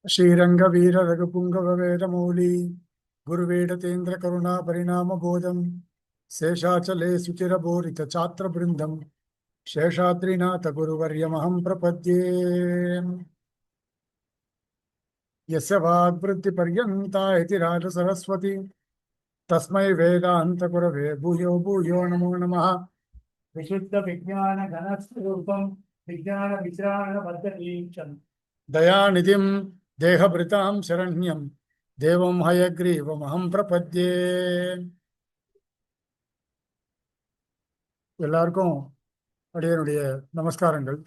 श्रीरंग वीर रघुपुंगव वेदमौली गुरुवेडतेन्द्र करुणा परिणाम बोधम शेषाचले सुचिर बोरित छात्र बृंदम शेषाद्रिनाथ गुरुवर्यमहं प्रपद्ये यस्य वाग्वृत्ति पर्यन्ता इति राज सरस्वती तस्मै वेदांत गुरवे भूयो भूयो नमो नमः विशुद्ध विज्ञान घन स्वरूपम विज्ञान विचारण बद्धीक्षण दयानिधिं देहभृतां शरण्यं देवं हयग्रीवमहं प्रपद्ये எல்லாருக்கும் அடியனுடைய நமஸ்காரங்கள்.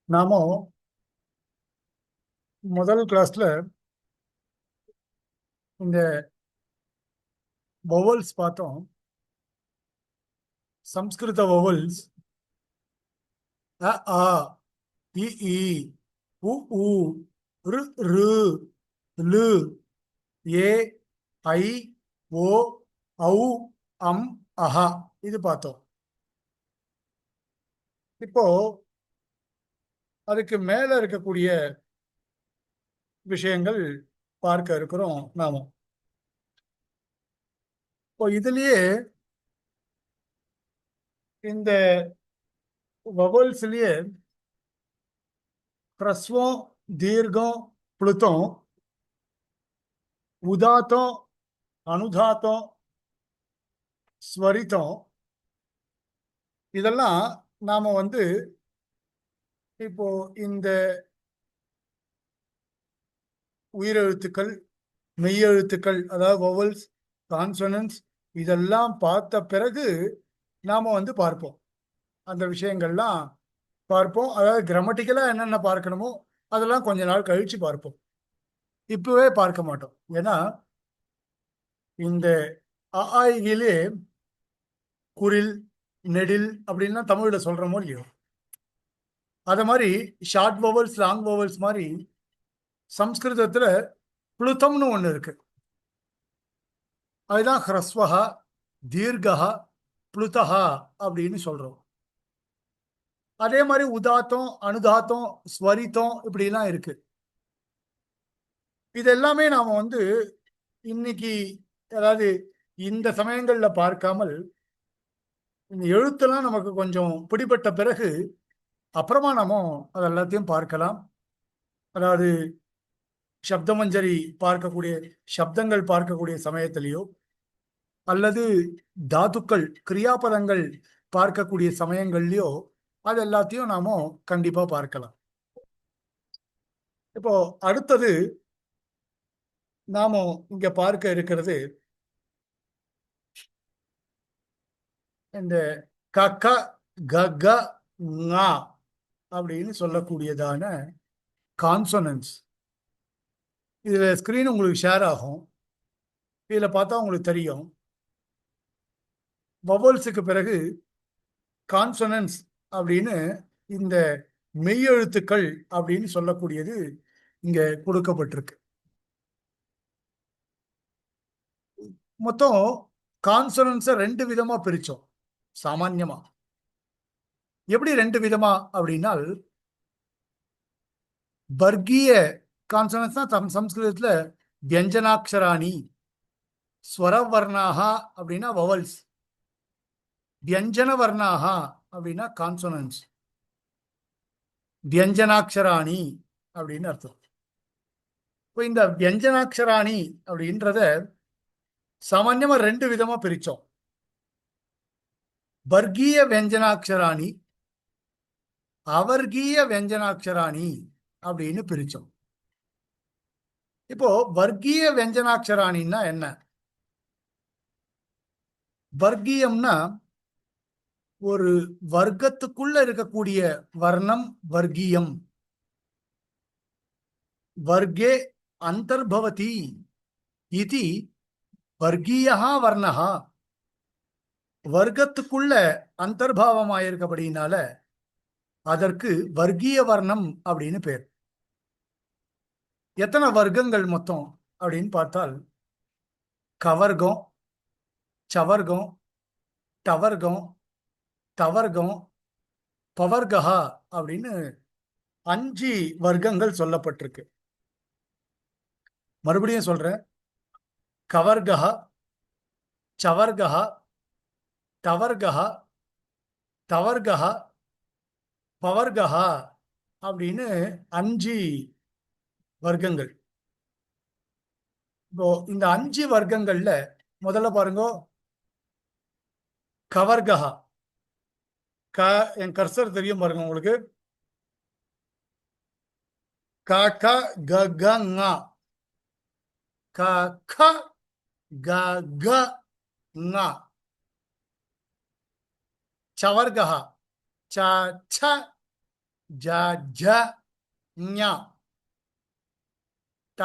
நாம முதல் கிளாஸ்ல இந்த வவல்ஸ் பார்த்தோம். சம்ஸ்கிருத வவல்ஸ் அ ஆ இ ஈ உ ஊ ரு ரு லு ஏ ஐ ஓ ஔ அம் அஹா இது பார்த்தோம். இப்போ அதுக்கு மேல இருக்கக்கூடிய விஷயங்கள் பார்க்க இருக்கிறோம் நாம. இப்போ இதுலயே இந்த வவல்ஸ்லயே ह्रस्वம் தீர்க்கம் ப்ளுத்தம் உதாத்தம் அனுதாத்தம் ஸ்வரித்தம் இதெல்லாம் நாம இப்போ இந்த உயிரெழுத்துக்கள் மெய்யெழுத்துக்கள் அதாவது வவல்ஸ் கான்சனன்ஸ் இதெல்லாம் பார்த்த பிறகு நாம பார்ப்போம். அந்த விஷயங்கள்லாம் பார்ப்போம். அதாவது கிராமட்டிக்கலா என்னென்ன பார்க்கணுமோ அதெல்லாம் கொஞ்ச நாள் கழிச்சு பார்ப்போம். இப்பவே பார்க்க மாட்டோம். ஏன்னா இந்த ஆயிலே குரில் நெடில் அப்படின்னா தமிழ்ல சொல்றோமோ இல்லையோ, அத மாதிரி ஷார்ட் வவல்ஸ் லாங் வவல்ஸ் மாதிரி சம்ஸ்கிருதத்துல ப்ளுத்தம்னு ஒண்ணு இருக்கு. அதுதான் ஹ்ரஸ்வஹா தீர்கஹா ப்ளுதஹா அப்படின்னு சொல்றோம். அதே மாதிரி உதாத்தம் அனுதாத்தம் ஸ்வரித்தம் இப்படிலாம் இருக்கு. இது எல்லாமே நாம இன்னைக்கு அதாவது இந்த சமயங்கள்ல பார்க்காமல் இந்த எழுத்தெல்லாம் நமக்கு கொஞ்சம் பிடிபட்ட பிறகு அப்புறமா நாம அதெல்லாத்தையும் பார்க்கலாம். அதாவது சப்தமஞ்சரி பார்க்கக்கூடிய சப்தங்கள் பார்க்கக்கூடிய சமயத்திலேயோ அல்லது தாத்துக்கள் கிரியாபதங்கள் பார்க்கக்கூடிய சமயங்கள்லயோ அது எல்லாத்தையும் நாம கண்டிப்பா பார்க்கலாம். இப்போ அடுத்தது நாம இங்க பார்க்க இருக்கிறது இந்த கக்க கக ஙா அப்படின்னு சொல்லக்கூடியதான கான்சனன்ஸ். இதுல ஸ்கிரீன் உங்களுக்கு ஷேர் ஆகும். இதுல பார்த்தா உங்களுக்கு தெரியும். வவல்ஸுக்கு பிறகு கான்சனன்ஸ் அப்படின்னு இந்த மெய்யெழுத்துக்கள் அப்படின்னு சொல்லக்கூடியது இங்க கொடுக்கப்பட்டிருக்கு. மொத்தம் கான்சனன்ஸை ரெண்டு விதமா பிரிச்சோம் சாமான்யமா. எப்படி ரெண்டு விதமா அப்படின்னால், வர்க்கீய கான்சனன்ஸ் தான் சம்ஸ்கிருதத்துல வியஞ்சனாட்சராணி, ஸ்வரவர்ணாகா அப்படின்னா வவல்ஸ், வியஞ்சன வர்ணாகா அப்படின்னா கான்சனன்ஸ், வியஞ்சனாட்சராணி அப்படின்னு அர்த்தம். இப்போ இந்த வியஞ்சனாட்சராணி அப்படின்றத சாமான்யமா ரெண்டு விதமா பிரிச்சோம். வர்க்கீய வியஞ்சனாட்சராணி, அவர்கீய வியஞ்சனாட்சராணி அப்படின்னு பிரிச்சோம். இப்போ வர்க்கீய வியஞ்சனாட்சராணின்னா என்ன? வர்க்கீயம்னா ஒரு வர்க்கத்துக்குள்ள இருக்கக்கூடிய வர்ணம் வர்க்கீயம். வர்க்கே அந்தர்பவதி இதி வர்க்கீயா வர்ணஹா. வர்க்கத்துக்குள்ள அந்தர்பாவமாயிருக்கபடினால அதற்கு வர்க்கீய வர்ணம் அப்படின்னு பேர். எத்தனை வர்க்கங்கள் மொத்தம் அப்படின்னு பார்த்தால், கவர்க்கம், சவர்க்கம், டவர்க்கம், தவர்க்கம், பவர்கஹா அப்படின்னு 5 வர்க்கங்கள் சொல்லப்பட்டிருக்கு. மறுபடியும் சொல்றேன். கவர்கஹா, சவர்கஹா, தவர்கஹா, தவர்கஹா, பவர்கஹா அப்படின்னு 5 வர்க்கங்கள். இப்போ இந்த 5 வர்க்கங்கள்ல முதல்ல பாருங்க, கவர்கஹா. என் கர்சர் தெரியும் பாருங்க உங்களுக்கு. க க க க ங. க க க க ங. சவர்கஹா. ச ச ஜ ஜ ஞ. ட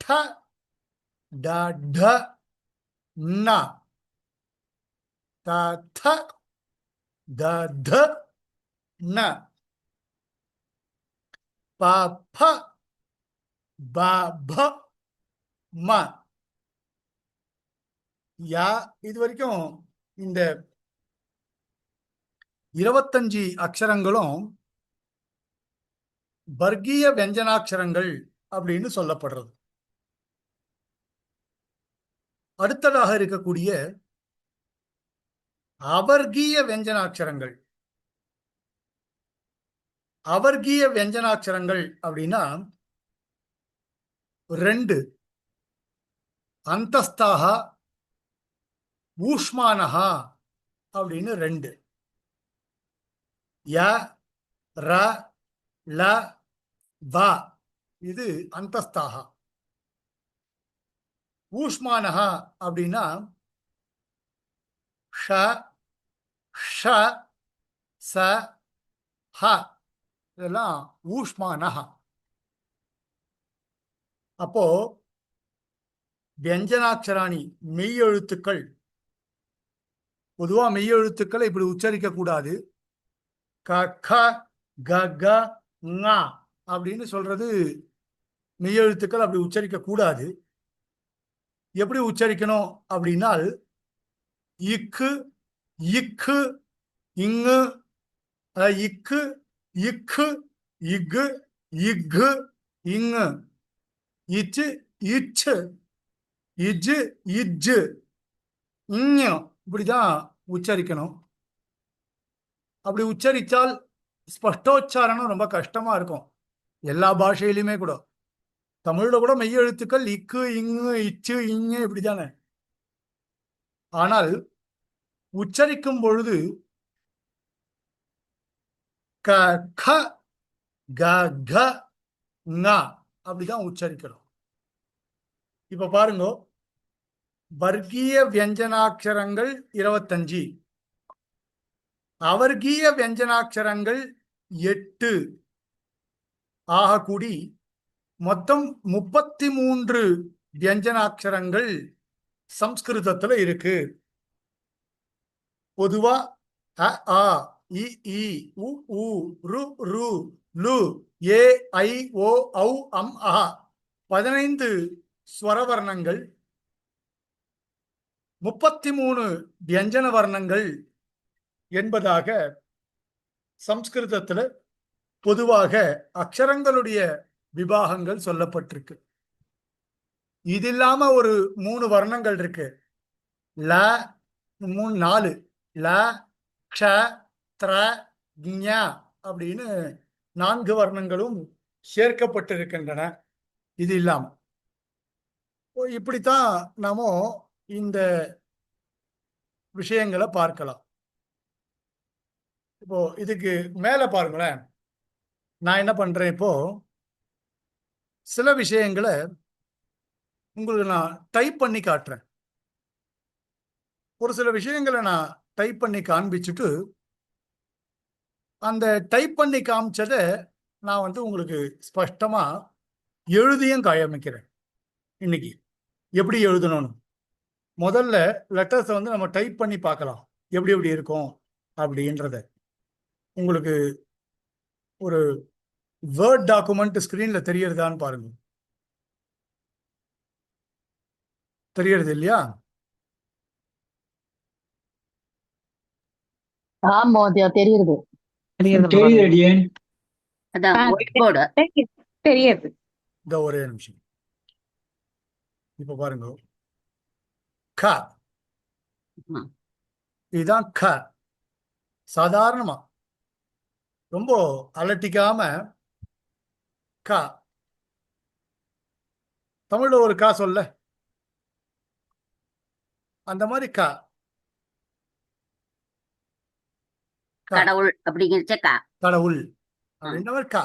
ட ட ட ந. த த த த ந. ப ப ப ப ம. யா. இது வரைக்கும் இந்த 25 அக்ஷரங்களும் வர்க்கீய வியஞ்சனாட்சரங்கள் அப்படின்னு சொல்லப்படுறது. அடுத்ததாக இருக்கக்கூடிய அவர்கீய வியஞ்சனாட்சரங்கள். அவர்கீய வியஞ்சனாட்சரங்கள் அப்படின்னா 2. அந்தஸ்தாக, ஊஷ்மானஹா அப்படின்னு 2. ய, ர, ல, வ. இது அந்தஸ்தாக. ஊஷ்மானஹா அப்படின்னா ஷ, ஷ, ச, ஹ. இதெல்லாம் ஊஷ்மானஹா. அப்போ வியஞ்சனாட்சராணி மெய்யெழுத்துக்கள். பொதுவா மெய்யெழுத்துக்களை இப்படி உச்சரிக்க கூடாது. க க க க ங அப்படின்னு சொல்றது மெய்யெழுத்துக்கள் அப்படி உச்சரிக்க கூடாது. எப்படி உச்சரிக்கணும் அப்படின்னால் இக்கு, இக்கு, இங்கு, இக்கு, இக்கு, இக்கு, இக்கு, இங்கு, இச்சு, இச்சு, இஜு, இஜ்ஜு, இங்கு. இப்படிதான் உச்சரிக்கணும். அப்படி உச்சரித்தால் ஸ்பஷ்டோச்சாரணம் ரொம்ப கஷ்டமா இருக்கும். எல்லா பாஷையிலுமே கூட. தமிழ்ல கூட மெய்யெழுத்துக்கள் இக்கு, இங்கு, இச்சு, இங்கு இப்படிதானே. ஆனால் உச்சரிக்கும் பொழுது க க க க ங அப்படிதான் உச்சரிக்கணும். இப்ப பாருங்க, வர்க்கீய வியஞ்சனாட்சரங்கள் 25, அவர்கீய வியஞ்சனாட்சரங்கள் 8 ஆகக்கூடி மொத்தம் 33 வியஞ்சனாட்சரங்கள் சம்ஸ்கிருதத்துல இருக்கு. பொதுவா அ, ஆ, இ, ஈ, உ, ஊ, ரு, ரு, லு, ஏ, ஐ, ஓ, ஔ, அம், அஹ 15 ஸ்வரவர்ணங்கள், 33 வியஞ்சன வர்ணங்கள் என்பதாக சம்ஸ்கிருதத்துல பொதுவாக அக்ஷரங்களுடைய விபாகங்கள் சொல்லப்பட்டிருக்கு. இது இல்லாம ஒரு 3 வர்ணங்கள் இருக்கு. ல, 4 ல, க்ஷ, த்ர, ஞ அப்படின்னு 4 வர்ணங்களும் சேர்க்கப்பட்டிருக்கின்றன. இது இல்லாம இப்படித்தான் நாம இந்த விஷயங்களை பார்க்கலாம். இப்போ இதுக்கு மேல பாருங்களேன். நான் என்ன பண்றேன், இப்போ சில விஷயங்களை உங்களுக்கு நான் டைப் பண்ணி காட்டுறேன். ஒரு சில விஷயங்களை நான் டைப் பண்ணி காண்பிச்சுட்டு அந்த டைப் பண்ணி காமிச்சதை நான் உங்களுக்கு ஸ்பஷ்டமா எழுதியும் காமிக்கிறேன். இன்னைக்கு எப்படி எழுதணும்னு முதல்ல லெட்டர்ஸை நம்ம டைப் பண்ணி பார்க்கலாம் எப்படி எப்படி இருக்கும் அப்படின்றத. உங்களுக்கு ஒரு வேர்ட் டாக்குமெண்ட் ஸ்கிரீன்ல தெரியறதான்னு பாருங்க. தெரியறது இல்லையா? ஆமா தெரியுது. தெரியுது தெரியுது பாருங்க. அடியேன். அதான் ஒயிட் போர்டு. தெரியுது. இந்த ஒரே நிமிஷம். இப்ப பாருங்க, க இதுதான் க. சாதாரணமா ரொம்ப அலட்டிக்காம க. தமிழ்ல ஒரு க சொல்ல, அந்த மாதிரி க. க கடவுள் அப்படிங்கிறச்சக்கா. கடவுள் அப்படின்ற மாதிரி க.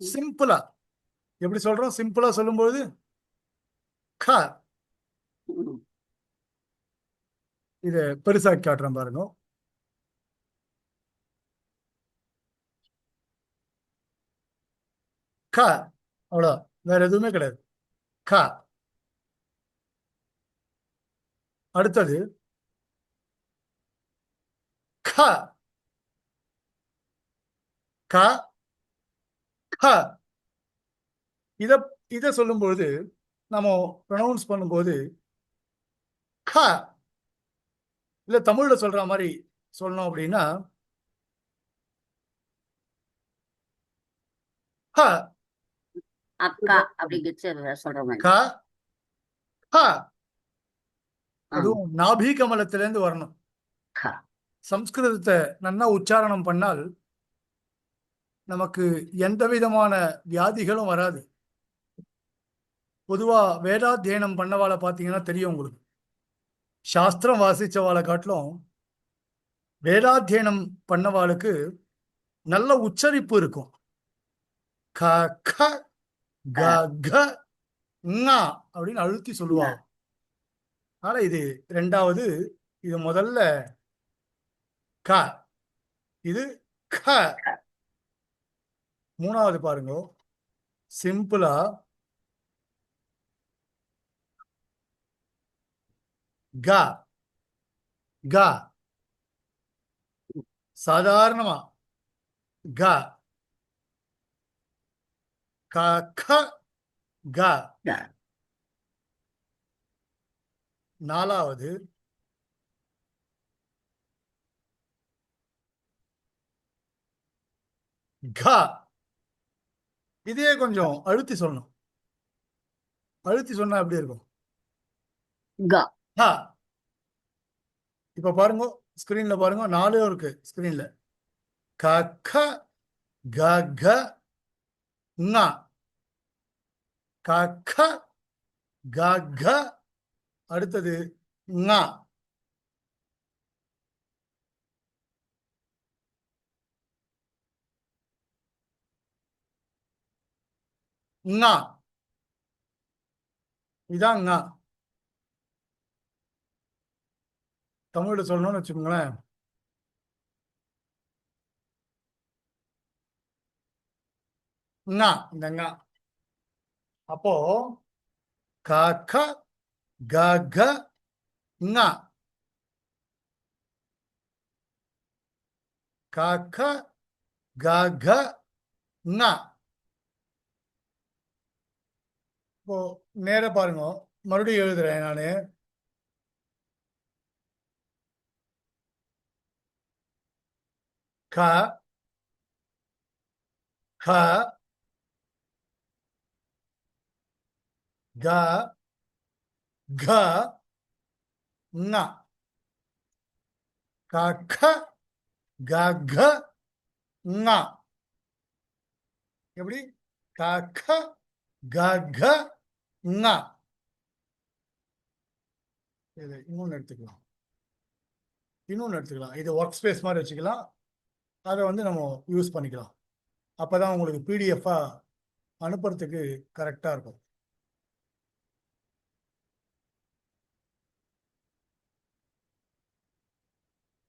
சிம்பிளா எப்படி சொல்றோம்? சிம்பிளா சொல்லும்போது க. இதை பெருசா காட்டுறேன் பாருங்க. க. அவ்வளோ, வேற எதுவுமே கிடையாது. க. அடுத்தது க. க. க. இத இத சொல்லும்போது, நம்ம ப்ரொனவுன்ஸ் பண்ணும்போது க. இல்ல தமிழ்ல சொல்ற மாதிரி சொல்லணும் அப்படின்னா க. அக்கா அப்படிங்கிறச்சு சொல்றவங்க. க. க. அதுவும் நாபி கமலத்திலிருந்து வரணும். சம்ஸ்கிருதத்தை நன்னா உச்சாரணம் பண்ணால் நமக்கு எந்த விதமான வியாதிகளும் வராது. பொதுவா வேதாத்தியனம் பண்ணவாளை பார்த்தீங்கன்னா தெரியும் உங்களுக்கு. சாஸ்திரம் வாசிச்சவாளை காட்டிலும் வேதாத்தியனம் பண்ணவாளுக்கு நல்ல உச்சரிப்பு இருக்கும். க க க க ங அப்படின்னு அழுத்தி சொல்லுவாங்க. ஆனா இது ரெண்டாவது, இது முதல்ல க, இது க. மூணாவது பாருங்க, சிம்பிளா க. க. சாதாரணமா க. க க க. நாலாவது க. இதே கொஞ்சம் அழுத்தி சொல்லணும். அழுத்தி சொன்னா எப்படி இருக்கும்? க. இப்ப பாருங்க, ஸ்கிரீன்ல பாருங்க, 4 இருக்கு ஸ்கிரீன்ல. க க க க ங. க க க க. அடுத்தது ங. ங. இதான் ங. தமிழ்ல சொல்லணும்னு வச்சுக்கோங்களேன், ங. இந்த ங. அப்போ க க க க ங. க க க க ங. இப்போ நேர பாருங்க, மறுபடியும் எழுதுறேன் நானு. க க க க ங. க க க க ங. எப்படி? க க க க ங. இது இன்னொன்னு எடுத்துக்கலாம். இன்னொன்னு எடுத்துக்கலாம். இது ஒர்க் ஸ்பேஸ் மாதிரி வச்சுக்கலாம். அதை வந்து நம்ம யூஸ் பண்ணிக்கலாம். அப்பதான் உங்களுக்கு பிடிஎஃபா அனுப்புறதுக்கு கரெக்டா இருக்கும்.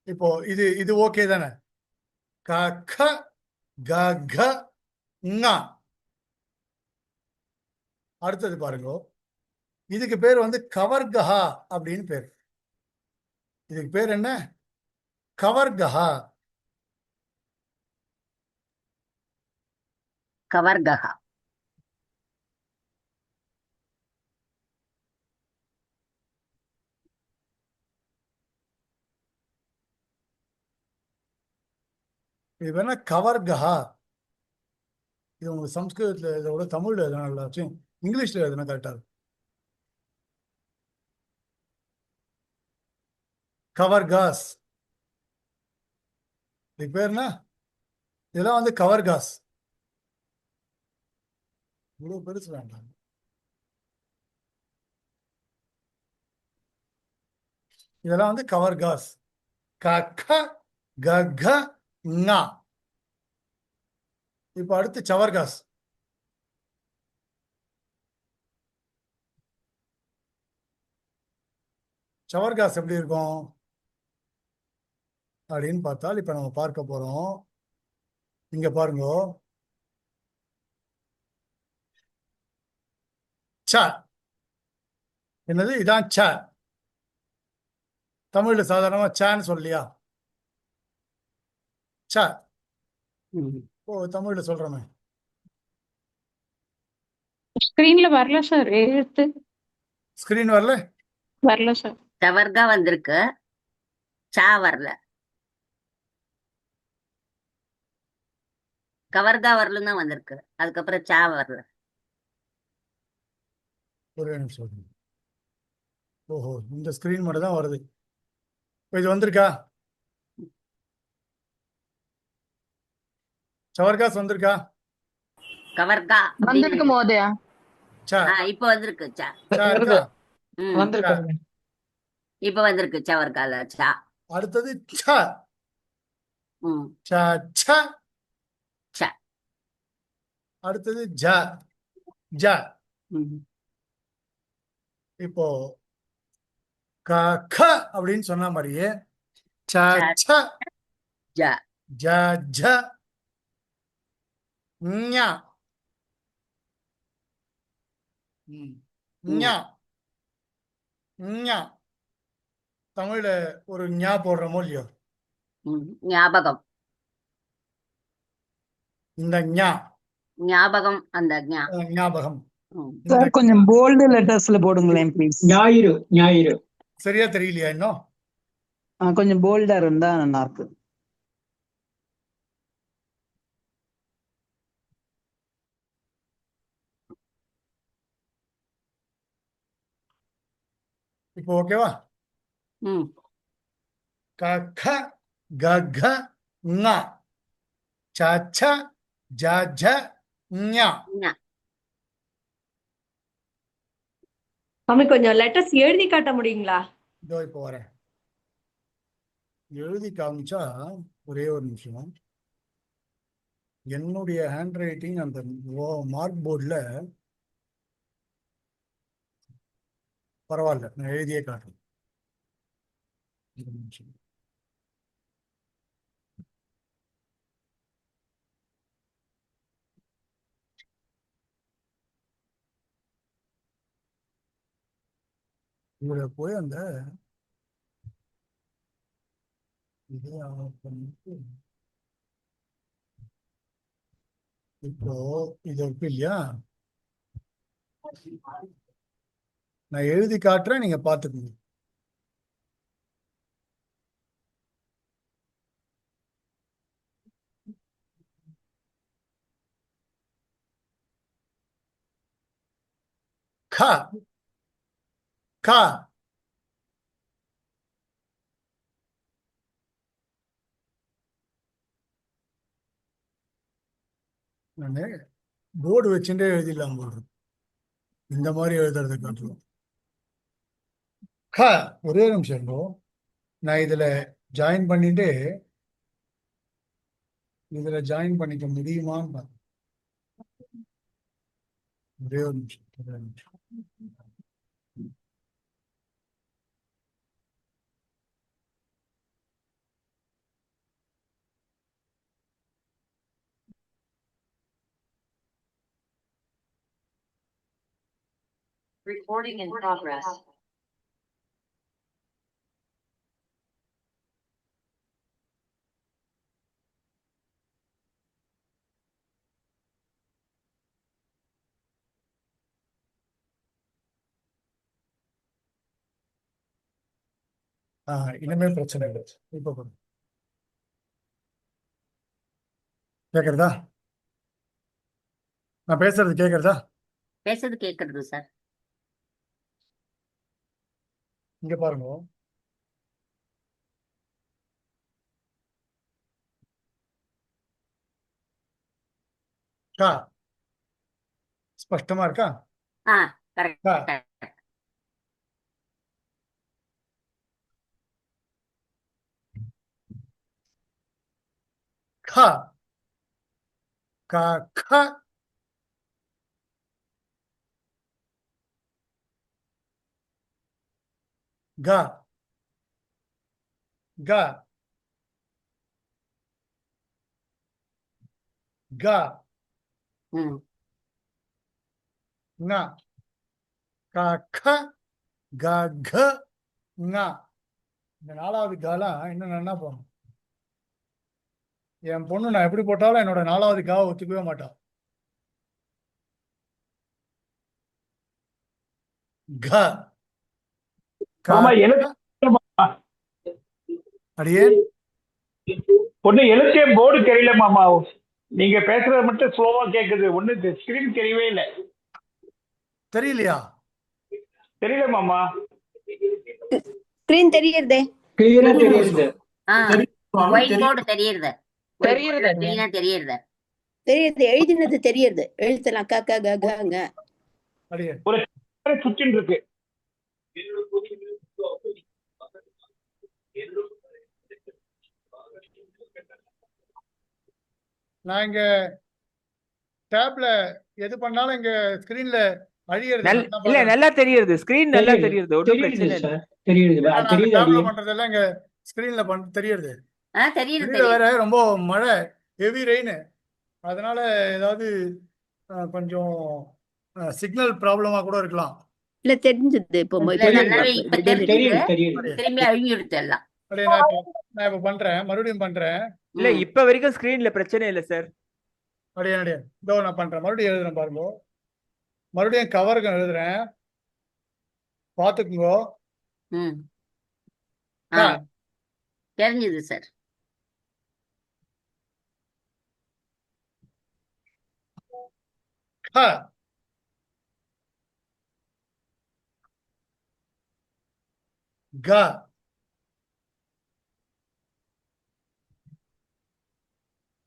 இப்போ இது இது ஓகே தானே? க க க க ங. அடுத்தது பாருங்க, இதுக்கு பேர் வந்து கவர்கஹா அப்படின்னு பேர். இதுக்கு பேர் என்ன? கவர்கஹா. கவர்கஹா. இது வேணா கவர்கஹா. இது உங்களுக்கு சம்ஸ்கிருதத்தில் இதோட தமிழ்ல எதுனா நல்லா வச்சு இங்கிலீஷ்ல எதுனா கரெக்டா இருக்கும். கவர்காஸ். இது பேர் என்ன? இதெல்லாம் வந்து கவர்காஸ். இவ்வளவு பெருசு வேண்டாம். இதெல்லாம் வந்து கவர்காஸ். கக கக ங. இப்போ அடுத்து சவர்காஸ். சவர்காஸ் எப்படி இருக்கும் அப்படின்னு பார்த்தால் இப்ப நம்ம பார்க்க போறோம். இங்க பாருங்க. ச. என்னது? இதான் ச. தமிழ்ல சாதாரணமா சான்னு சொல்லியா? ச. ம். ஓ, தமிழ்ல சொல்றோமே. ஸ்கிரீன்ல வரல சார், எழுத்து ஸ்கிரீன் வரல. வரல சார். சவர்கா வந்திருக்கு, சா வரல. கவர்கா வரலும் தான் வந்திருக்கு, அதுக்கப்புறம் சா வரல. ஒரே நிமிஷம். ஓஹோ, இந்த ஸ்கிரீன் மட்டும் தான் வருது. இப்போ இது வந்திருக்கா? சவர்காஸ் வந்திருக்கா? கவர்கா வந்திருக்கு மோதயா. ச. இப்ப வந்திருக்கு சா. ச இருக்கா? ம். வந்திருக்கு. இப்ப வந்திருக்கு சவர்கால சா. அடுத்தது ச. ம். ச ச. ச. அடுத்தது ஜ. ஜ. ம். இப்போ க க அப்படின்னு சொன்ன மாதிரியே ச ச. ச ஜ. ஜ ஜ ஞ. ஞ. ஞ. தமிழ்ல ஒரு ஞா போடுறோமோ இல்லையோ? ம். ஞாபகம். இந்த ஞா. ஞாபகம், அந்த ஞா. ஞாபகம். ம். இந்த சார் கொஞ்சம் போல்டு லெட்டர்ஸ்ல போடுங்களேன் ப்ளீஸ். ஞாயிறு ஞாயிறு சரியா தெரியலையா இன்னும்? கொஞ்சம் போல்டா இருந்தா நல்லா இருக்கு. இப்போ ஓகேவா? ம். க க க க ங. ச ச ஜ ஜ ஞ. ஞ. சாமி கொஞ்சம் லெட்டர்ஸ் எழுதி காட்ட முடியுங்களா? இதோ இப்போ வரேன். எழுதி காமிச்சா ஒரே ஒரு நிமிஷம். என்னுடைய ஹேண்ட் ரைட்டிங் அந்த மார்க் போர்டில் பரவாயில்ல, நான் எழுதியே காட்டுறேன். ஒரு நிமிஷம். இதுல போய் அந்த இதை ஆஃப் பண்ணிட்டு இப்போ இது இருக்கு இல்லையா, நான் எழுதி காட்டுறேன், நீங்க பாத்துக்கோங்க. க க நான் போர்டு வச்சுட்டே எழுதிடலாம் போடுறேன். இந்த மாதிரி எழுதுறதை காட்டுறோம். க. ஒரே நிமிஷம் இருந்தோ, நான் இதுல ஜாயின் பண்ணிட்டு இதுல ஜாயின் பண்ணிக்க முடியுமான்னு பாருங்க. ஒரே ஒரு நிமிஷம், ஒரே ஒரு நிமிஷம். Recording in progress. இனிமேல் பிரச்சனை இல்லை. இப்போ பாருங்க. கேக்குறதா? நான் பேசுறது கேக்குறதா? பேசுறது கேக்குறது சார். இங்க பாருங்க. கா ஸ்பஷ்டமா இருக்கா? ஆ கா கரெக்ட். கா கா கா கா கா கா ம் ஙா கா கா கா க ஞா. இந்த 4வது காலாம் இன்னும் நல்லா போகணும். என் பொண்ணு நான் எப்படி போட்டாலும் என்னோட 4வது காவை ஒத்துக்கவே மாட்டா. க கா மாமா க. எழுத்து மாமா. அடியே ஒண்ணு எழுத்தே போர்டு தெரியல மாமா. நீங்க பேசுறது மட்டும் ஸ்லோவா கேக்குது. ஒண்ணு ஸ்கிரீன் தெரியவே இல்லை. தெரியலையா? தெரியல மாமா. ஸ்கிரீன் தெரியுறதே. கிளியரா தெரியுது. ஆ ஒயிட் போர்டு தெரியுது. தெரியுது. கிளீனா தெரியுது. தெரியுது, எழுதினது தெரியுது. எழுத்தலாம் க க க க ங்க. அடியே ஒரு சுற்றின் இருக்கு. நான் இங்க டேப்ல எது பண்ணாலும் இங்க ஸ்கிரீன்ல அழியறது. இல்ல நல்லா தெரியுது. ஸ்கிரீன் நல்லா தெரியுது. ஒன்றும் பிரச்சனை இல்லை. டேப்ல பண்றதெல்லாம் இங்க ஸ்கிரீன்ல தெரியுது. தெரியுது வெளியில தெரியுது. வேற ரொம்ப மழை, ஹெவி ரெயின். அதனால ஏதாவது கொஞ்சம் சிக்னல் ப்ராப்ளமா கூட இருக்கலாம். இல்ல தெரிஞ்சது. இப்போ இல்ல நல்லாவே இப்ப தெரியுது. திரும்பி அழிஞ்சிடுது எல்லாம். அப்படியே நான் இப்ப பண்றேன், மறுபடியும் பண்றேன். இல்ல இப்ப வரைக்கும் ஸ்கிரீன்ல பிரச்சனை இல்லை சார். அப்படியே இதோ நான் பண்றேன், மறுபடியும் எழுதுறேன் பாருங்க. மறுபடியும் கவருக்கு எழுதுறேன், பாத்துக்குங்க. ம் ஆ தெரிஞ்சுது சார். க க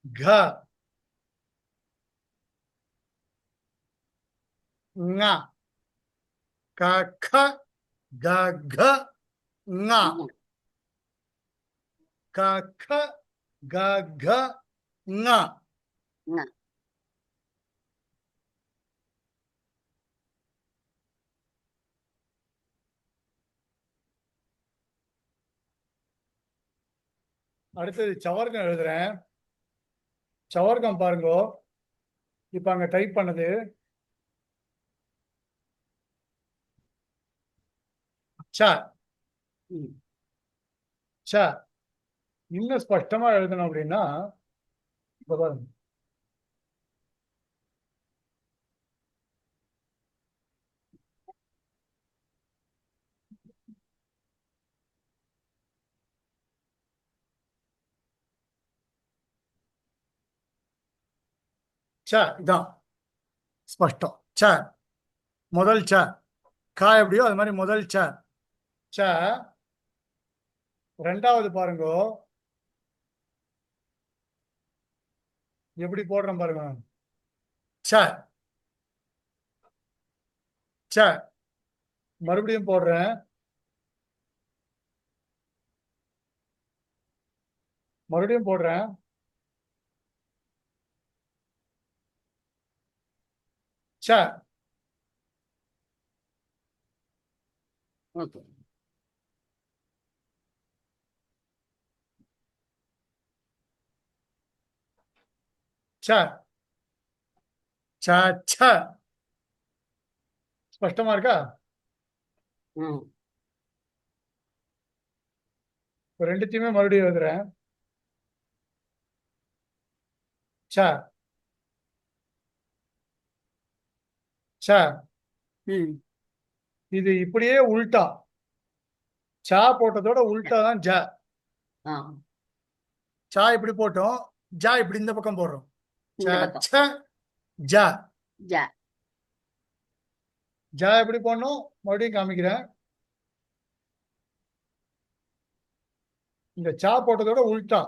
க ங க க க க ங க க க க ங. ங. அடுத்தது சவர்க்கம் எழுதுறேன். சவர்க்கம் பாருங்க. இப்ப அங்க டைப் பண்ணது ச ம். ச. இன்னும் ஸ்பஷ்டமா எழுதணும் அப்படின்னா இப்ப பாருங்க. ச இதான் ஸ்பஷ்டம். ச முதல் ச. கா எப்படியோ அது மாதிரி முதல் ச. ச. ரெண்டாவது பாருங்க எப்படி போடுறேன் பாருங்க. ச ச. மறுபடியும் போடுறேன், மறுபடியும் போடுறேன். ச ஓகே. ச ச ச. ஸ்பஷ்டமா இருக்கா? ம் ரெண்டுத்தையுமே மறுபடியும் எழுதுறேன். ச ச. ம் இது இப்படியே உல்டா. சா போட்டதோட உல்டா தான் ஜ. ஆ சா இப்படி போட்டோம், ஜா இப்படி இந்த பக்கம் போடுறோம். இந்த ச பக்கம் ச ஜ ஜ ஜ எப்படி போடணும் மறுபடியும் காமிக்கிறேன். இந்த சா போட்டதோட உல்டா.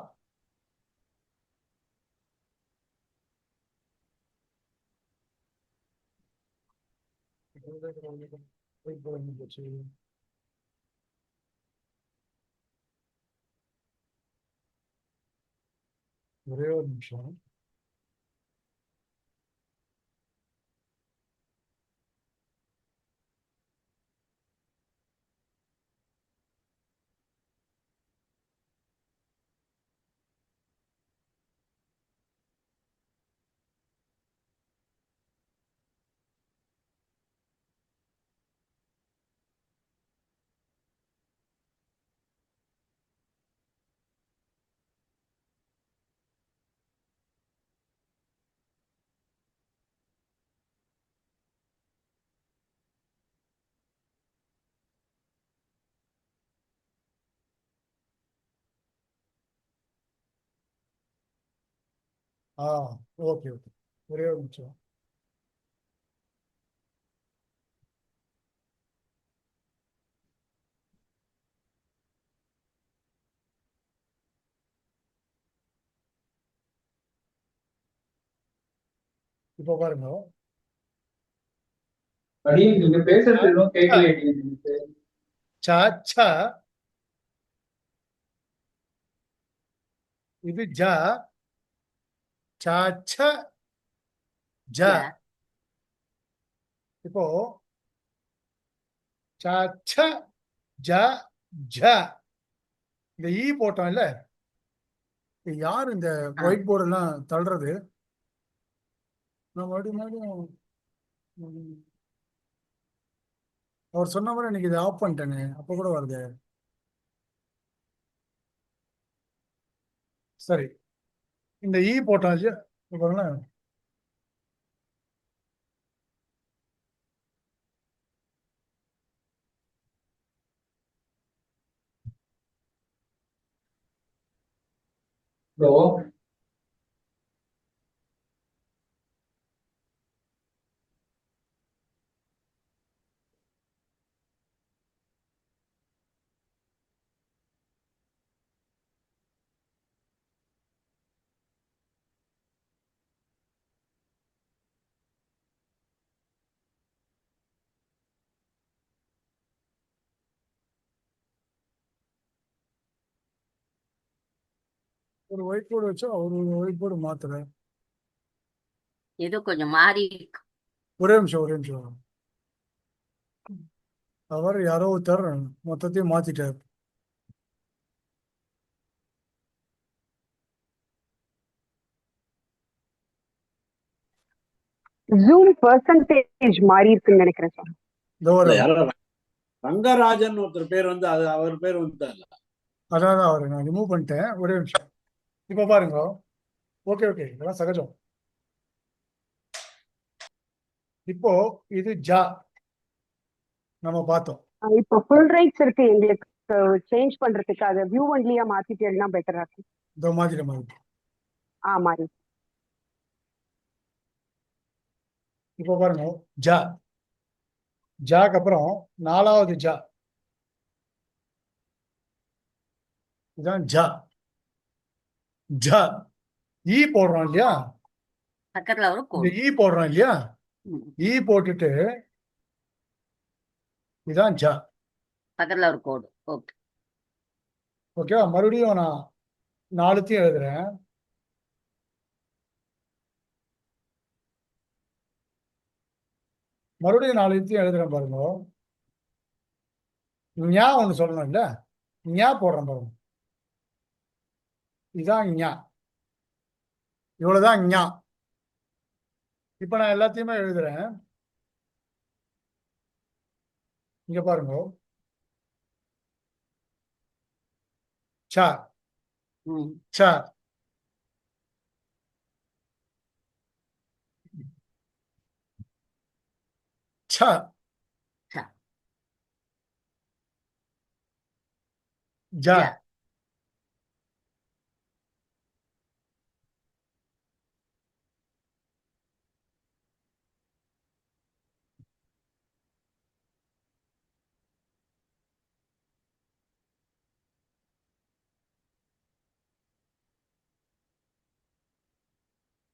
ஒரே ஒரு நிமிஷம். ஆ ஓகே ஓகே. ஒரே ஒரு நிமிஷம். இப்போ பாருங்க. அடி நீங்க பேசுறது எதுவும் கேட்கல ச ச இது ஜ ச ச ஜ. ஜ இப்போ ச ச ஜ ஜ. இந்த ஈ போட்டோம் இல்ல, இது யார் இந்த ஒயிட் போர்டு எல்லாம் தள்ளுறது? நான் மறுபடியும் அவர் சொன்ன மாதிரி இன்னைக்கு இதை ஆஃப் பண்ணிட்டேனே, அப்ப கூட வருது. சரி, இந்த ஈ போட்டாச்சு. இப்ப பாருங்களேன். ப்ரோ ஒரு ஒயிட் போர்டு வச்சா ஒரு ஒயிட் போர்டு மாத்துறேன். ஏதோ கொஞ்சம் மாறி இருக்கு. ஒரே நிமிஷம் ஒரே நிமிஷம். அவர் யாரோ ஒருத்தர் மொத்தத்தையும் மாத்திட்டார். ஜூம் பெர்சன்டேஜ் மாறி இருக்குன்னு நினைக்கிறேன் சார். இந்த ஒரு ரங்கராஜன் ஒருத்தர் பேர் வந்து அது அவர் பேர் வந்து அதான் அவரை நான் ரிமூவ் பண்ணிட்டேன். ஒரே நிமிஷம். இப்ப பாருங்க. ஓகே ஓகே, இதெல்லாம் சகஜம். இப்போ இது ஜா நம்ம பார்த்தோம். இப்போ ஃபுல் ரைட்ஸ் இருக்கு எங்களுக்கு சேஞ்ச் பண்றதுக்கு, அதை வியூ ஒன்லியா மாத்திட்டேன்னா பெட்டரா இருக்கும். இந்த மாதிரி மாதிரி. மாறி. இப்போ பாருங்க, ஜா ஜாக்கு அப்புறம் 4வது ஜா. இதான் ஜா ஜா. ஈ போடுறோம் இல்லையா, பக்கத்துல ஒரு இந்த கோடு. ஈ போடுறோம் இல்லையா, ஈ போட்டுட்டு இதான் ஜா. பக்கத்துல ஒரு கோடு. ஓகே ஓகேவா? மறுபடியும் நான் 4த்தையும் எழுதுறேன். மறுபடியும் 4த்தையும் எழுதுறேன் பாருங்க. ஞா ஒண்ணு சொல்லணும் இல்ல, ஞா போடுறேன் பாருங்க. இதான் ஞா. இவ்வளவுதான் ஞா. இப்ப நான் எல்லாத்தையுமே எழுதுறேன். இங்க பாருங்க. ச ச ச ச ஜ ஜ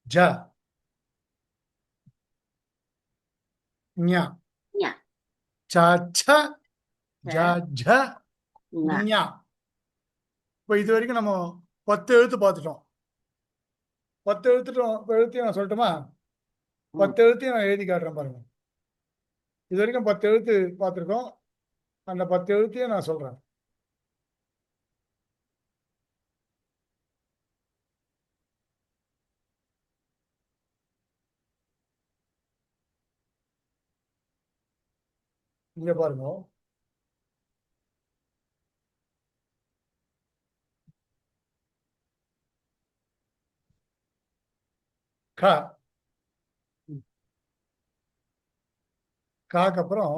ஜ ஞ ஞ. ச ச ஜ ஜ ஞ. ஞ. இப்போ இது வரைக்கும் நம்ம 10 எழுத்து பார்த்துட்டோம். 10 எழுத்தையும் நான் சொல்லட்டுமா? 10 எழுத்தையும் நான் எழுதி காட்டுறேன் பாருங்க. இது வரைக்கும் 10 எழுத்து பார்த்துருக்கோம். அந்த 10 எழுத்தையும் நான் சொல்றேன். இங்க பாருங்க. க காக்கு அப்புறம்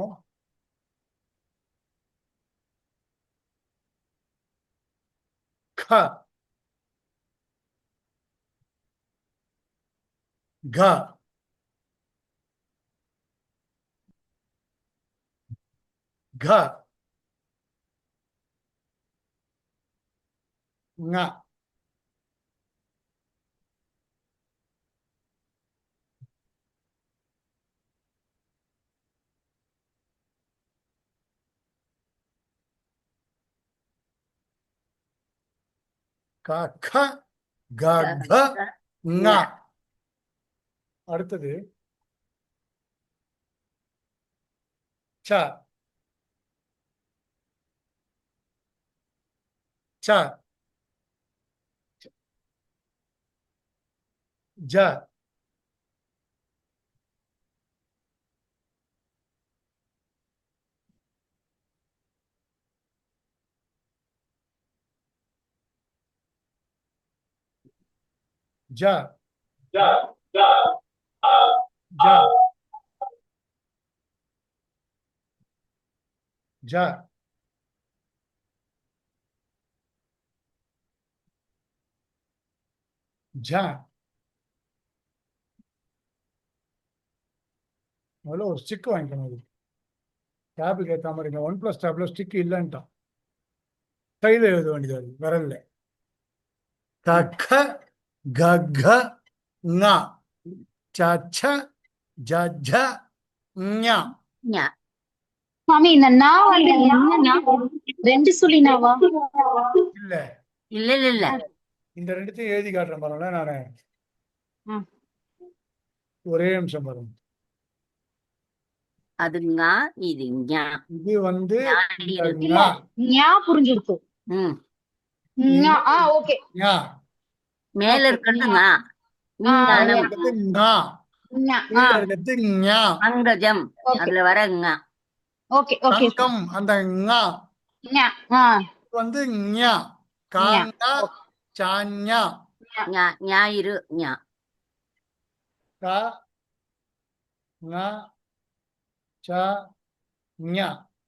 க க க ங க க க க ங. அடுத்தது ச ச ஜ ஜ ஜ ஜ ஜ. முதல்ல ஒரு ஸ்டிக் வாங்கிக்கணும். இது டேபுக்கு ஏற்ற மாதிரி 1+ டேப்ல ஸ்டிக் இல்லைன்ட்டான். கையில் எழுத வேண்டியது அது விரல்ல. க க க க ங ச ச ஜ ஜ ஞ. ஞ. சுவாமி இந்த நா வந்து என்னன்னா 2 சுழி நாவா? இல்ல இல்ல இல்ல இல்ல. இந்த ரெண்டுத்தையும் எழுதி காட்டுறேன் பாருங்க. நானு ம். ஒரே நிமிஷம் பாருங்க. அது ஞ, இது ஞ. இது வந்து ஞாடி இந்த இருக்கு. ஞ. ஞா புரிஞ்சிருக்கு. ம். ஞா ஓகே. ஞ. மேல இருக்கிறது ஞ. மேல விஞ்ஞானம். இருக்கிறது ஞ. ஞா கீழ இருக்கிறது ஞ. அங்கஜம். ஓகே அதுல வர ஞ. ஓகே ஓகே தங்கம் அந்த ஞ ஞா வந்து ஞ. காங்க சாஞ. ஞ. ஞாயிறு ஞ. க ஞ ச ஞ.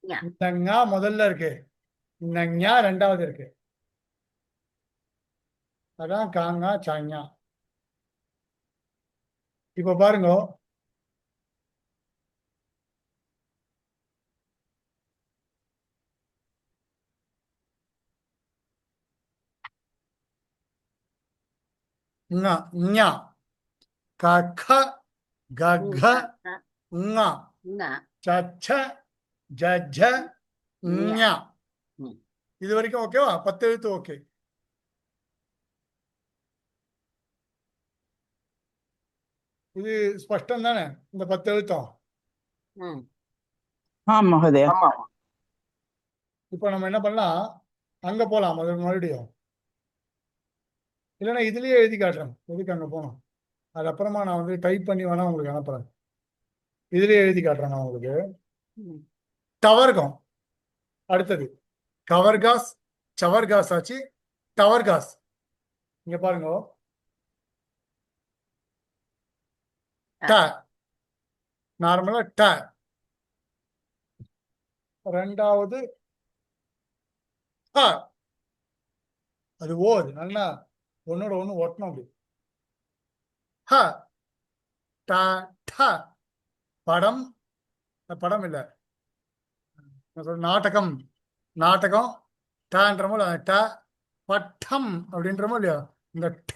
ஞ. இந்த ஞ முதல்ல இருக்கு. இந்த ஞ ரெண்டாவது இருக்கு. அதான் காங்க சாஞ. இப்ப பாருங்க. ஞ ஞ க க க க ஞ ஞ. ச ச ஜ ஜ ஞ. ம். இது வரைக்கும் ஓகேவா? 10 எழுத்து ஓகே. இது ஸ்பஷ்டம் தானே இந்த 10 எழுத்தும்? ம். ஆம் மகோதய. இப்போ நம்ம என்ன பண்ணலாம்? அங்க போலாம் மறுபடியும். இல்லைன்னா இதுலயே எழுதி காட்டுறேன். எதுக்கு அங்க போனோம்? அது அப்புறமா நான் வந்து டைப் பண்ணி வேணா உங்களுக்கு அனுப்புறேன். இதுலயே எழுதி காட்டுறேன் நான் உங்களுக்கு. ம். டவர்கம். அடுத்தது கவர்காஸ் சவர்காஸ் ஆச்சு. டவர்காஸ். இங்க பாருங்க. ட நார்மலா ட. ரெண்டாவது ஹ. அது ஓ. அது நல்லா ஒன்னோட ஒண்ணு ஒட்டணும் அப்படி. ஹ ட ட. படம் படம் இல்ல நாடகம். நாடகம் டன்றமோ ட. பட்டம் அப்படின்றமோ இல்லையா? இந்த ட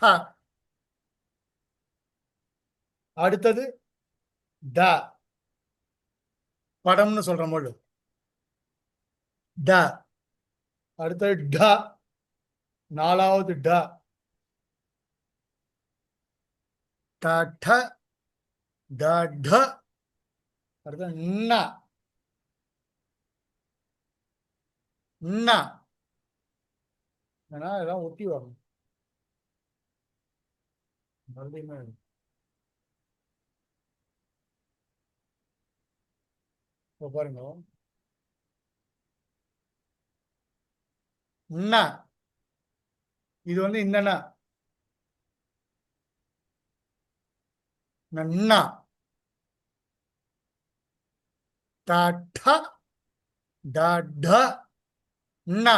அடுத்தது ட, படம்னு சொல்ற போது ட. அடுத்தது ட, நாலாவது ட. ட ட, ட ட. அடுத்தது ந, ந. ஏன்னா இதெல்லாம் ஒட்டி வரணும். மறுபடியுமே இப்ப பாருங்க, ந. இது வந்து இந்த ந. நன்னா. ட ட, ட ட, ந.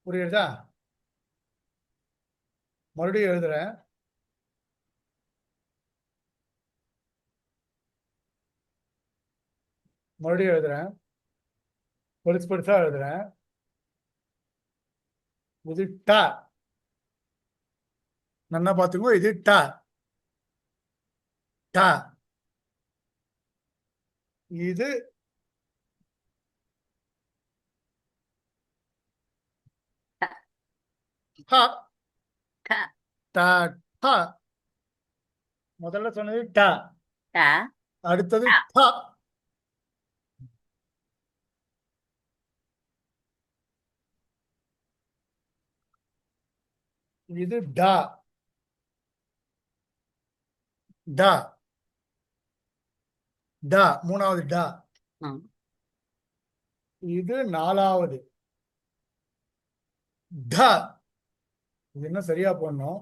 புரியுதா? மறுபடியும் எழுதுறேன். மறுபடியும் எழுதுறேன். பெருசு பெருசா எழுதுறேன். இது ட. நல்லா பாத்துக்கோ, இது ட. ட. இது ஹ. ட ட. முதல்ல சொன்னது ட. ட, அடுத்தது ட. ட. இது ட. ட. ட, மூணாவது ட. ம். இது நாலாவது ட. இது என்ன சரியா போடணும்?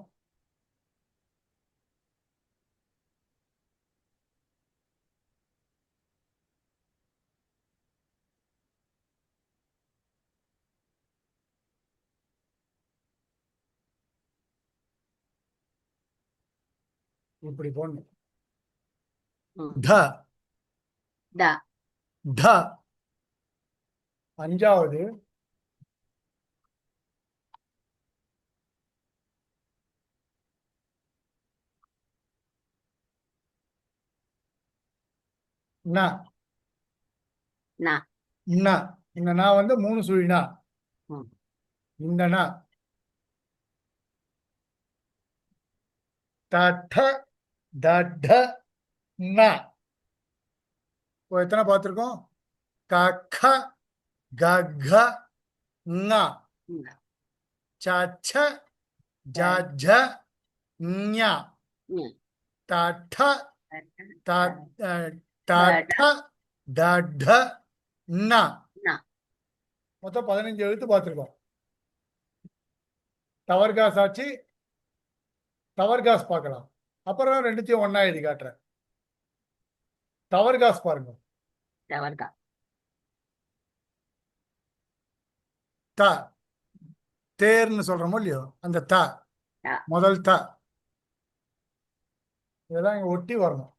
இப்படி போடணும். ம். ட. ட, ட. அஞ்சாவது ந. ந. ந. இந்த நான் வந்து 3 சுழினா. ம். இந்த ந. ட ட, ட ட, ந. இப்போ எத்தனை பார்த்திருக்கோம்? க க, க க, ங. ம். ச ச, ஜ ஜ, ஞ. ம். ட ட, ட ட ட, ட ட, ந. ந. மொத்தம் 15 எழுத்து பார்த்திருக்கோம். டவர்காஸ் ஆச்சு. டவர்காஸ் பார்க்கலாம். அப்புறம் ரெண்டுத்தையும் ஒண்ணா எழுதி காட்டுறேன். டவர்காஸ் பாருங்க. டவர்கா. த. தேர்ன்னு சொல்றோமோ இல்லையோ, அந்த த. ட. முதல் த. இதெல்லாம் இங்க ஒட்டி வரணும்.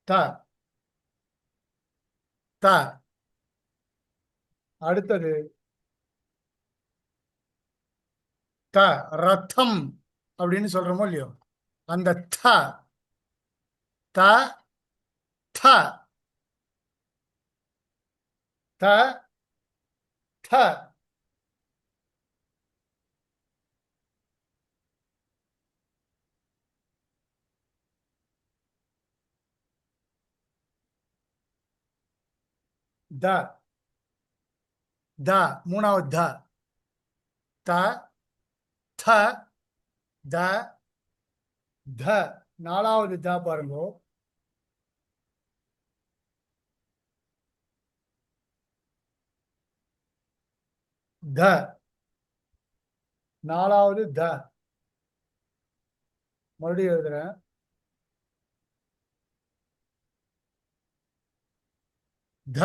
த. த. அடுத்தது த. ரத்தம் அப்படின்னு சொல்றோமோ இல்லையோ, அந்த த. த த. த த. த. த, மூணாவது த. த த, த த. நாலாவது த பாருங்க. த. நாலாவது த. மறுபடியும் எழுதுறேன். த.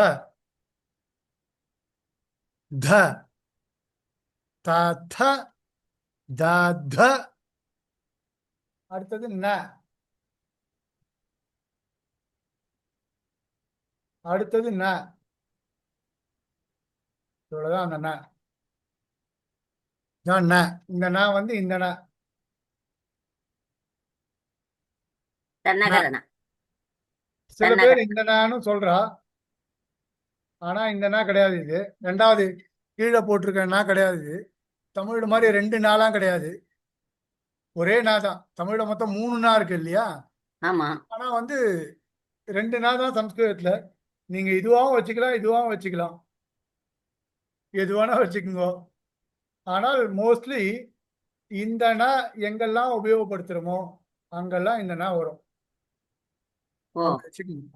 த. த த, த த. அடுத்தது ந. அடுத்தது ந. இவ்வளவுதான் அந்த ந. தான் ந. இந்த ந வந்து இந்த ந. தன்னகரன சில தன்னகர பேர் இந்த நான்னு சொல்றா, ஆனா இந்த நா கிடையாது. இது ரெண்டாவது கீழே போட்டிருக்க நா கிடையாது. இது தமிழ் மாதிரி 2 நாளாம் கிடையாது, ஒரே நா தான். தமிழ்ல மொத்தம் 3 நா இருக்கு இல்லையா? ஆமா. ஆனா வந்து 2 நா தான் சம்ஸ்கிருதத்துல. நீங்க இதுவாகவும் வச்சுக்கலாம், இதுவாகவும் வச்சுக்கலாம், எது வேணா வச்சுக்கோங்க. ஆனால் மோஸ்ட்லி இந்த நா எங்கெல்லாம் உபயோகப்படுத்துறோமோ அங்கெல்லாம் இந்த நா வரும். ஓ அப்படி வச்சுக்கோங்க.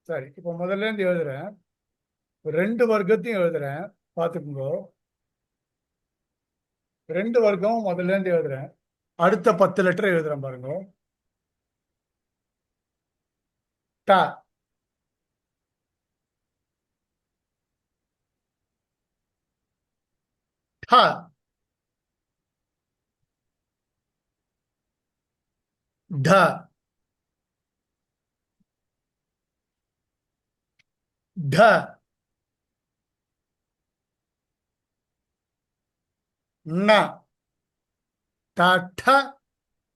சரி, இப்போ முதல்ல இருந்து எழுதுறேன். 2 வர்க்கத்தையும் எழுதுறேன், பார்த்துக்குங்க. 2 வர்க்கம் முதல்ல இருந்து எழுதுறேன். அடுத்த 10 லெட்டர் எழுதுறேன் பாருங்க. ட, ட, ட, ட, ந, ட, ட,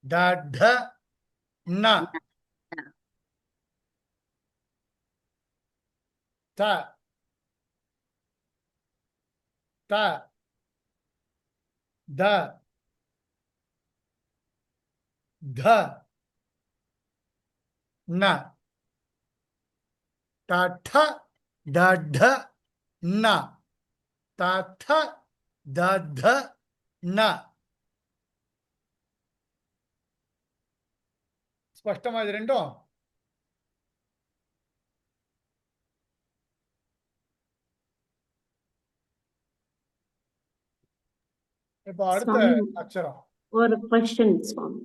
ட, ட, ந, த, த, த, த, ந, ட, ட, ட, ட, ந, த, த, த, த, ந. ஸ்பஷ்டமா இது ரெண்டும்? இப்போ அடுத்த சுவாமி அக்ஷரம். ஒரு கொஸ்டின் சுவாமி,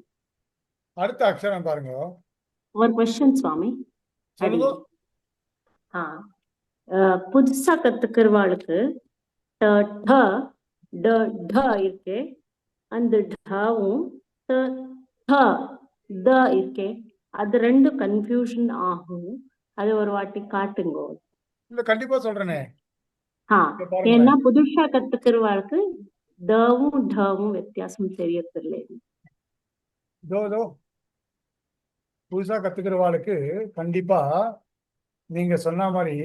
அடுத்த அக்ஷரம் பாருங்க. ஒரு கொஸ்டின் சுவாமி. சொல்லுங்க. ஆ புதுசா கத்துக்கிறவாளுக்கு ட ட ட ட இருக்கே, அந்த டாவும் த த த இருக்கே, அது ரெண்டும் கன்ஃபியூஷன் ஆகும். அது ஒரு வாட்டி காட்டுங்க. இல்ல, கண்டிப்பா சொல்றேனே. ஆ இங்க பாருங்க. ஏன்னா புதுசா கத்துக்கிறவாளுக்கு தவும் டாவும் வித்தியாசம் தெரியறதில்லை. இதோ புதுசா கத்துக்கிறவாளுக்கு கண்டிப்பா நீங்க சொன்ன மாதிரி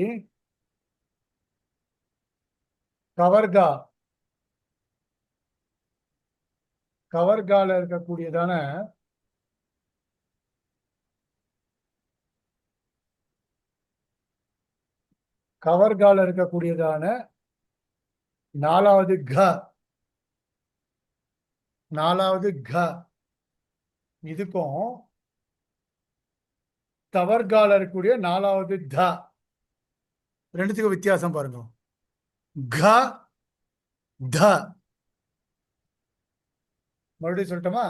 கவர்கா, கவர்கால இருக்கக்கூடியதான கவர்கால இருக்கக்கூடியதான 4வது க, 4வது க இதுக்கும் தவர்கால இருக்கக்கூடிய 4வது த ரெண்டுத்துக்கும் வித்தியாசம் பாருங்க. க, த. மறுபடியும் சொல்லட்டுமா?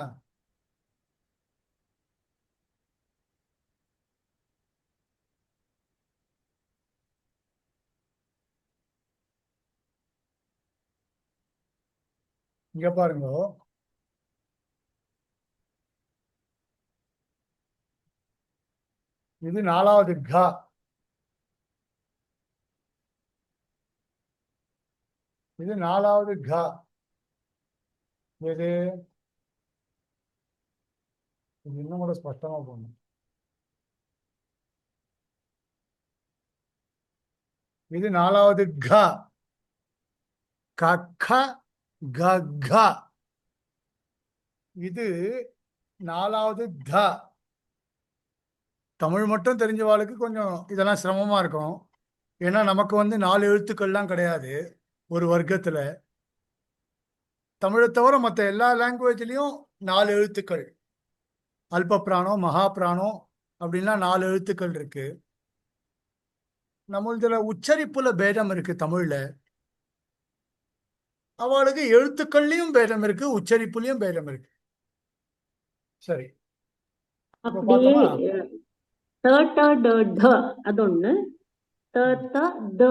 இங்க பாருங்க. இது 4வது க, இது 4வது க. இது இன்னும் கூட ஸ்பஷ்டமா போகணும். இது 4வது க, க, க, க. இது 4வது த. தமிழ் மட்டும் தெரிஞ்சவாளுக்கு கொஞ்சம் இதெல்லாம் சிரமமா இருக்கும். ஏன்னா நமக்கு வந்து 4 எழுத்துக்கள்லாம் கிடையாது ஒரு வர்க்கத்துல. தமிழை தவிர மற்ற எல்லா லாங்குவேஜ்லயும் 4 எழுத்துக்கள், அல்ப பிராணம், மகா பிராணம் அப்படின்லாம் 4 எழுத்துக்கள் இருக்கு. நம்மளதுல உச்சரிப்புல பேதம் இருக்கு தமிழ்ல. அவளுக்கு எழுத்துக்கள்லயும் பேதம் இருக்கு, உச்சரிப்புலயும் பேதம் இருக்கு. சரி, இப்ப அப்படியே பார்த்தோமா? ட ட ட ட அதொன்னு, த த த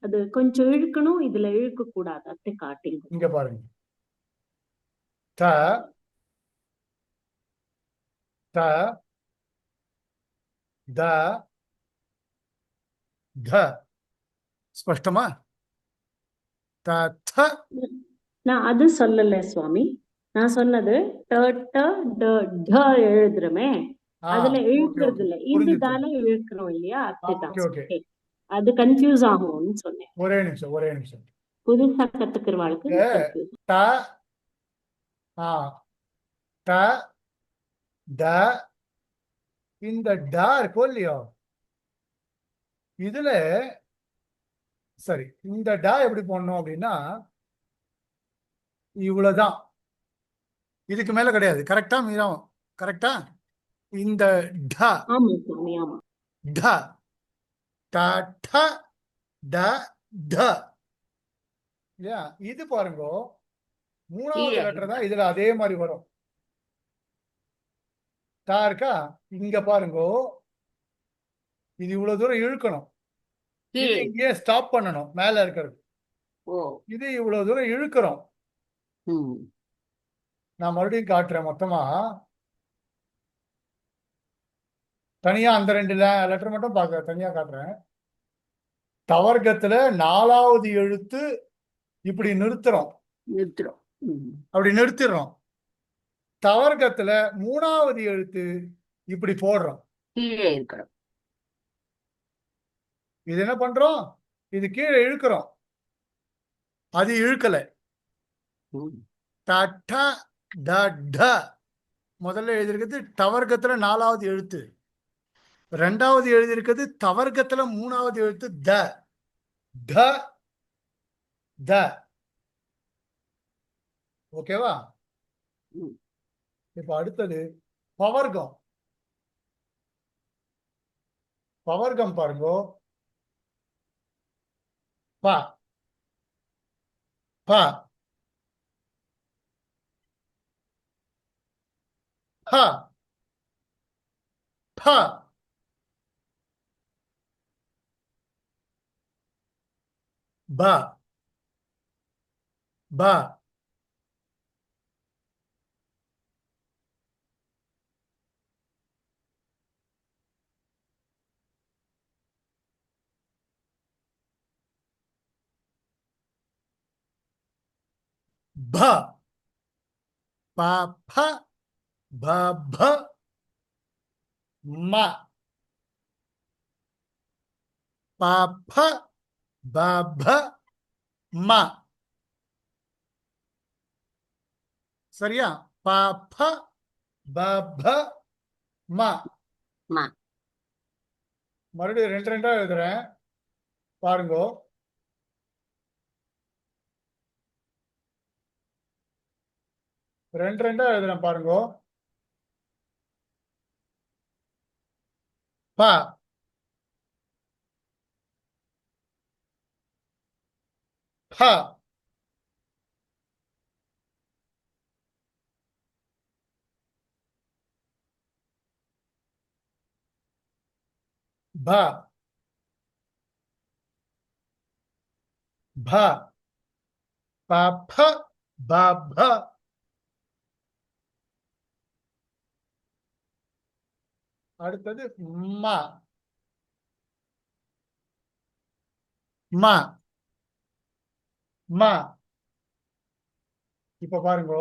அது கொஞ்சம் இழுக்கணும், இதுல இழுக்க கூடாது. அத்தை காட்டிங்க. இங்க பாருங்க. த, த, த, த ஸ்பஷ்டமா? த த நான் அது சொல்லல சுவாமி. நான் சொன்னது ட ட ட ட எழுதுறோமே, அதுல ஓகே இழுக்கிறது ஓகே இல்ல. புரிஞ்சுது. இந்துதானே இழுக்கிறோம் இல்லையா? அதுதான். Okay okay Okay. அது கன்ஃபியூஸ் ஆகும்னு சொன்னேன். ஒரே நிமிஷம். புதுசா கத்துக்கிறவாளுக்கு இங்க கன்ஃபியூஸ். ட ஆ ட ட இந்த ட இருக்கோ இல்லையோ, இதுல சரி இந்த ட எப்படி போடணும் அப்படின்னா இவ்வளவுதான், இதுக்கு மேல கிடையாது. கரெக்டா மீராம்? கரெக்டா? இந்த ட ஆமா சுவாமி, ஆமா. ட ட ட ட ட இல்லையா? இது பாருங்க, மூணாவது கீழே லெட்டர் தான் இதுல அதே மாதிரி வரும். டா இருக்கா? இங்க பாருங்க, இது இவ்வளவு தூரம் இழுக்கணும். இது கீழே. இங்கேயே ஸ்டாப் பண்ணணும். மேல இருக்கிறது ஓ. இது இவ்வளவு தூரம் இழுக்கிறோம். ம். நான் மறுபடியும் காட்டுறேன். மொத்தமா தனியா அந்த 2 லெட்டர் மட்டும் பார்க்க தனியா காட்டுறேன். தவர்க்கத்துல 4வது எழுத்து இப்படி நிறுத்துறோம், நிறுத்துறோம். ம். அப்படி நிறுத்திடுறோம். தவர்க்கத்துல 3வது எழுத்து இப்படி போடுறோம். கீழே இருக்கிறோம். இது என்ன பண்றோம்? இது கீழே இழுக்கிறோம், அது இழுக்கல. ம். ட ட ட ட முதல்ல எழுதியிருக்கிறது தவர்க்கத்துல 4வது எழுத்து, 2வது எழுதியிருக்கிறது தவர்க்கத்துல 3வது எழுத்து த த த. ஓகேவா? ம். இப்ப அடுத்தது பவர்க்கம். பவர்க்கம் பாருங்க, ப ப ப ப ப ப ப ப ப ப ப ம ப ப ப ப ம. சரியா? ப ப ப ப ம. ம. மறுபடியும் 2 எழுதுறேன் பாருங்க. ரெண்டா எழுதுறேன் பாருங்க. ப ப ப ப ப ப ப ப. அடுத்தது ம ம ம. இப்ப பாருங்க,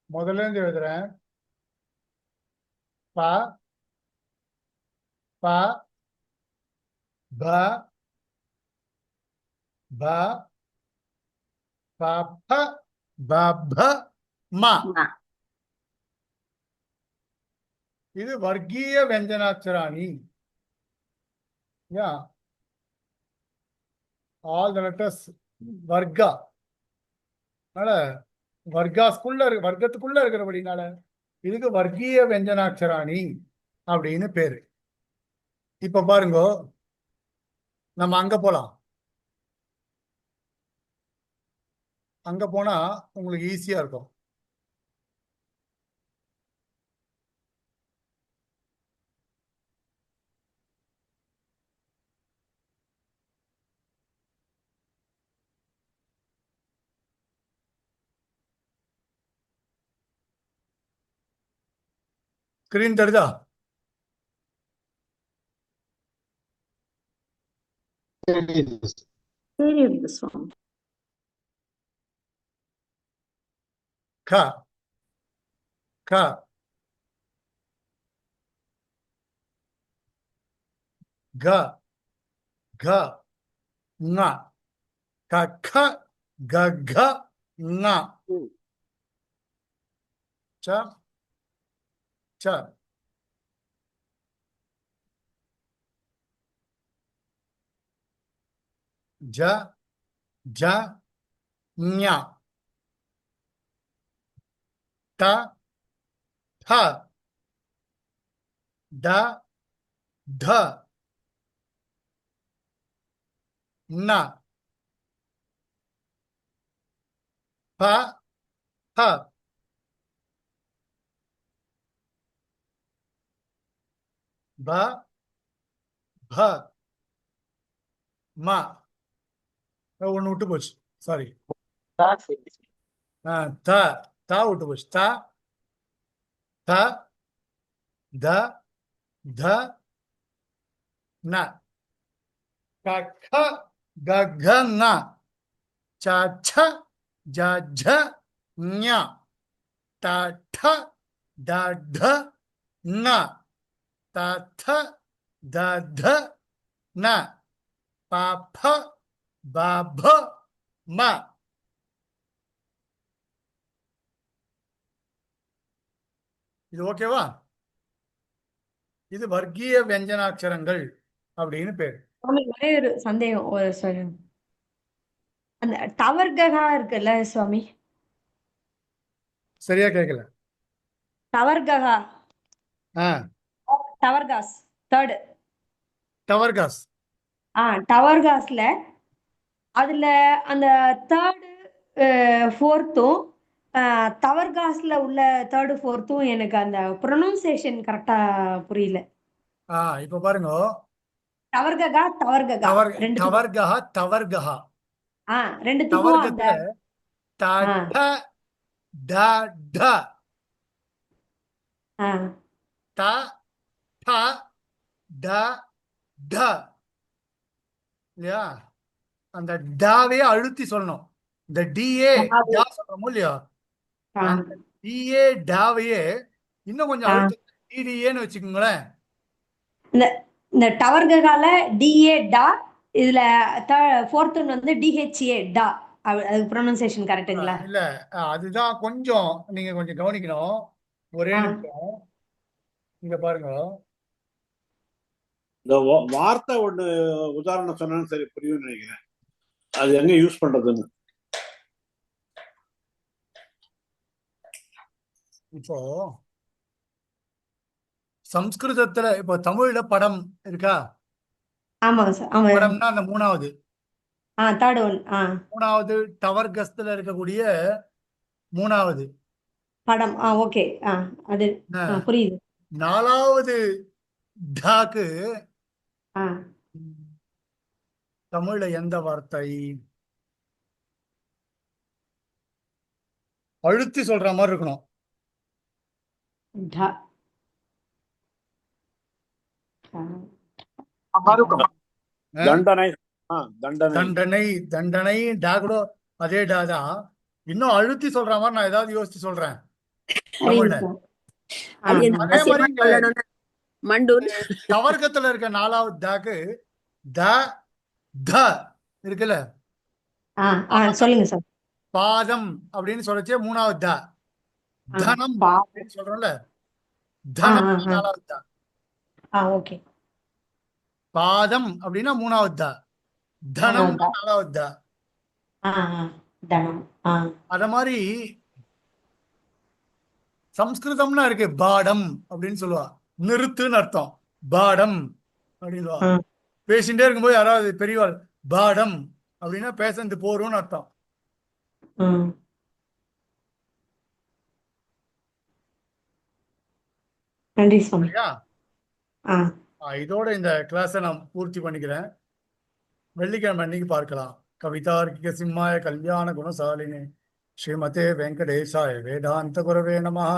முதல்ல இருந்து எழுதுறேன். ப ப ப ப ப ப ப ப ம. ம. இது வர்க்கீய வெஞ்சனாட்சராணி. யா ஆல் த லெட்டர்ஸ் வர்க்கா. அதனால வர்க்கத்துக்குள்ள இருக்கிறபடினால இதுக்கு வர்க்கீய வெஞ்சனாட்சராணி அப்படின்னு பேரு. இப்ப பாருங்க, நம்ம அங்க போலாம். அங்க போனா உங்களுக்கு ஈஸியா இருக்கும். ஸ்கிரீன் தெரியுதா? தெரியுது சுவாமி. க க க க ங க க க க ங ச ச ஜ ஜ ஞ த த ட த ந ப ப ப ப ம ஒன்று விட்டு போச்சு சாரி த த விட்டு போச்சு த த த த ந க க க க ங ச ச ஜ ஜ ஞ ட ட ட ட ந த த த த ந ப ப ப ப ம இது ஓகேவா? இது வர்க்கீய வியஞ்சனாட்சரங்கள் அப்படின்னு பேர். சுவாமி ஒரே ஒரு சந்தேகம் ஒரு sorry. அந்த டவர்கா இருக்குல்ல சுவாமி, சரியா கேட்கல. டவர்கா ஆ டவர்காஸ் தேர்டு டவர்காஸ் டவர்காஸ்ல அதுல அந்த தேர்டு ஃபோர்த்தும் டவர்காஸ்ல உள்ள தேர்டு ஃபோர்த்தும் எனக்கு அந்த ப்ரொனவுன்சியேஷன் கரெக்டா புரியல. இப்ப பாருங்க, டவர்கா டவர்கா ரெண்டு டவர்கா டவர்கா ரெண்டுத்துக்கும் அந்த டவர்கத்துல ட ட ட ட ட ட ட இல்லையா? அந்த டாவே அழுத்தி சொல்லணும். இந்த டிஏ டா சொல்றோமோ இல்லையா, அந்த டிஏ டாவையே இன்னும் கொஞ்சம் அழுத்தி டிடிஏன்னு வச்சுக்கோங்களேன். இந்த டவர்கால டிஏ டா, இதுல ஃபோர்த் ஒன் வந்து டிஹெச்ஏ டா. அது ப்ரொனன்சியேஷன் கரெக்ட்டுங்களா? இல்ல அதுதான் கொஞ்சம் நீங்க கொஞ்சம் கவனிக்கணும். ஒரே நிமிஷம் இங்க பாருங்க. இந்த வார்த்தை ஒண்ணு உதாரணம் சொன்னாலும் சரி புரியும்னு நினைக்கிறேன். அது எங்க யூஸ் பண்றதுன்னு. இப்போ சம்ஸ்கிருதத்துல இப்போ தமிழ்ல படம் இருக்கா? ஆமாங்க சார். ஆமா. படம்னா அந்த மூணாவது தேர்ட் ஒன். மூணாவது டவர்கஸ்ல இருக்கக்கூடிய மூணாவது படம். ஓகே. அது புரியுது. நாலாவது டாக்கு தமிழ்ல எந்த வார்த்தை அழுத்தி சொல்ற மாதிரி இருக்கணும்? தண்டனை தண்டனை தண்டனை தண்டனை டா கூட அதே டா தான். இன்னும் அழுத்தி சொல்ற மாதிரி நான் ஏதாவது யோசிச்சு சொல்றேன் தமிழ்ல. அதே மாதிரி டவர்கத்துல இருக்க நாலாவது டாக்கு த த இருக்குல்ல, சொல்லுங்க சார். பாதம் அப்படின்னு சொல்லச்சே மூணாவது த. தனம் அப்படின்னு சொல்றோம்ல, தனம் நாலாவது த. ஓகே. பாதம் அப்படின்னா மூணாவது த, தனம் நாலாவது த. தனம். அத மாதிரி சம்ஸ்கிருதம்னா இருக்கு, பாடம் அப்படின்னு சொல்லுவா, நிறுத்துன்னு அர்த்தம். பாடம் அப்படின்னு பேசிட்டே இருக்கும்போது யாராவது பெரியவாள் பாடம் அப்படின்னா பேசந்து போறோம்னு அர்த்தம். நன்றி சுவாமி. இதோட இந்த கிளாஸை நான் பூர்த்தி பண்ணிக்கிறேன். வெள்ளிக்கிழமை அன்னைக்கு பார்க்கலாம். கவிதார்க்கிக சிம்மாய கல்யாண குணசாலினி ஸ்ரீமதே வெங்கடேசாய வேதாந்த குரவே நமஹ.